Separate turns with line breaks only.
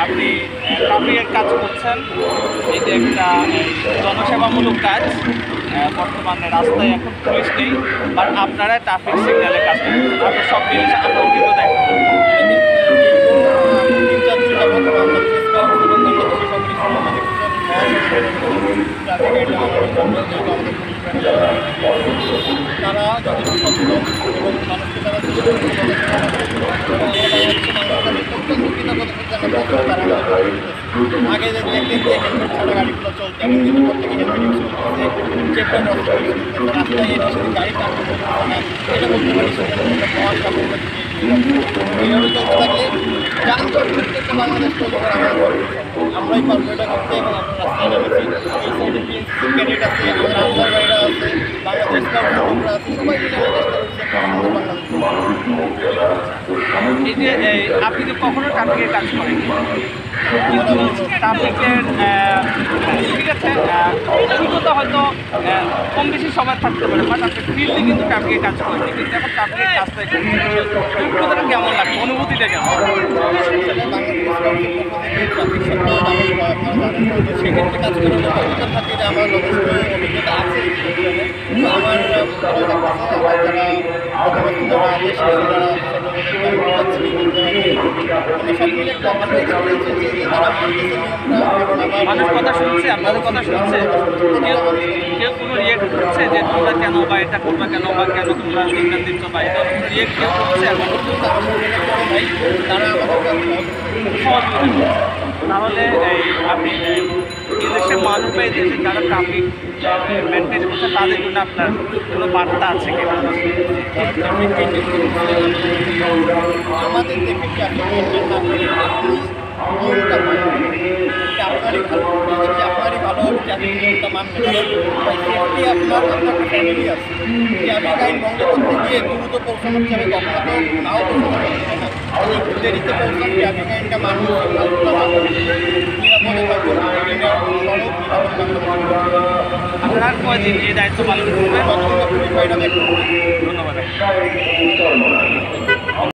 আপনি ট্রাফিকের কাজ করছেন, এই যে একটা জনসেবামূলক কাজ। বর্তমানে রাস্তায় এখন পুলিশ নেই, বাট আপনারা ট্রাফিক সিগন্যালে কাজ করছেন। আপনার সব জিনিস আপনার অভিজ্ঞতা একটু বলুন।
তারা যথেষ্ট সচেতন এবং মানুষকে তারা আগে দেখতেন যে হেলমেট ছাড়া গাড়িগুলো চলছে, এখন কিন্তু প্রত্যেকে হেলমেট ইউজ করতেছে, চেপটা রাস্তায় এনে সেদিন গাড়ি টানতে চলতেছে না, এটা বলতে পারি মহান সাফল্য এইভাবে চলতে থাকলে যানজট প্রত্যেকটা বাংলাদেশ তৈরি করা আমরাই পারবো এটা করতে। এবং আমরা রাস্তায় নেমেছি, এই সাইডে বিএনসি ক্যাডেট আছে, আমাদের আনসার ভাইরা আছে, বাংলাদেশ কাউন্সিলরা আছে, সবাই মিলে আমরা চেষ্টা করছি একটা সুন্দর বাংলাদেশ।
এই যে আপনি তো কখনো ট্রাফিকের কাজ করেন, কিন্তু ট্রাফিকের ঠিক আছে অভিজ্ঞতা হয়তো কম বেশি সবার থাকতে পারে, বাট আপনি ফিল্ডে কিন্তু ট্রাফিকের কাজ করেন, কিন্তু এখন ট্রাফিকের কাজটাই করছেন। অভিজ্ঞতাটা কেমন লাগে, অনুভূতিটা কেমন?
সেক্ষেত্রে কাজ করে অভিজ্ঞতা থাকে যে আমার যথেষ্ট অভিজ্ঞতা আছে। আমার যারা আছে সব মিলে একটা ভালো এক্সপিরিয়েন্স হচ্ছে যে তারা
মানুষ কথা শুনছে, আপনাদের কথা শুনছে, কেউ কোনো রিয়েক্ট করছে যে তোমরা কেন বা এটা করবা কেন বা কেন তোমরা সিগন্যাল দিচ্ছ বা এটা রিয়েক্ট কেউ করছে এখন?
তারা আমাদের
সহযোগিতা। তাহলে আপনি এদেশের মানুষ বা এদেশে যারা ট্রাফিক মেনটেন করছে তাদের জন্য আপনার কোনো বার্তা আছে কিনা?
আমাদের দেখে আপনারই ভালো, আপনারই ভালো ট্রাফিক নিয়মটা মানবেন। সেফটি আপনার ফ্যামিলি আছে, ট্রাফিক আইন ভঙ্গ করতে গিয়ে দ্রুত পৌঁছানোর চাবে কখনো তো নাও পৌঁছানো যাবে না। একটু দেরিতে পৌঁছান, ট্রাফিক আইনটা মানুষ নিরাপদে থাকুন, সড়ক
আপনারা কয়দিন এই দায়িত্ব পালন করবেন?
নিরাপদ।
ধন্যবাদ।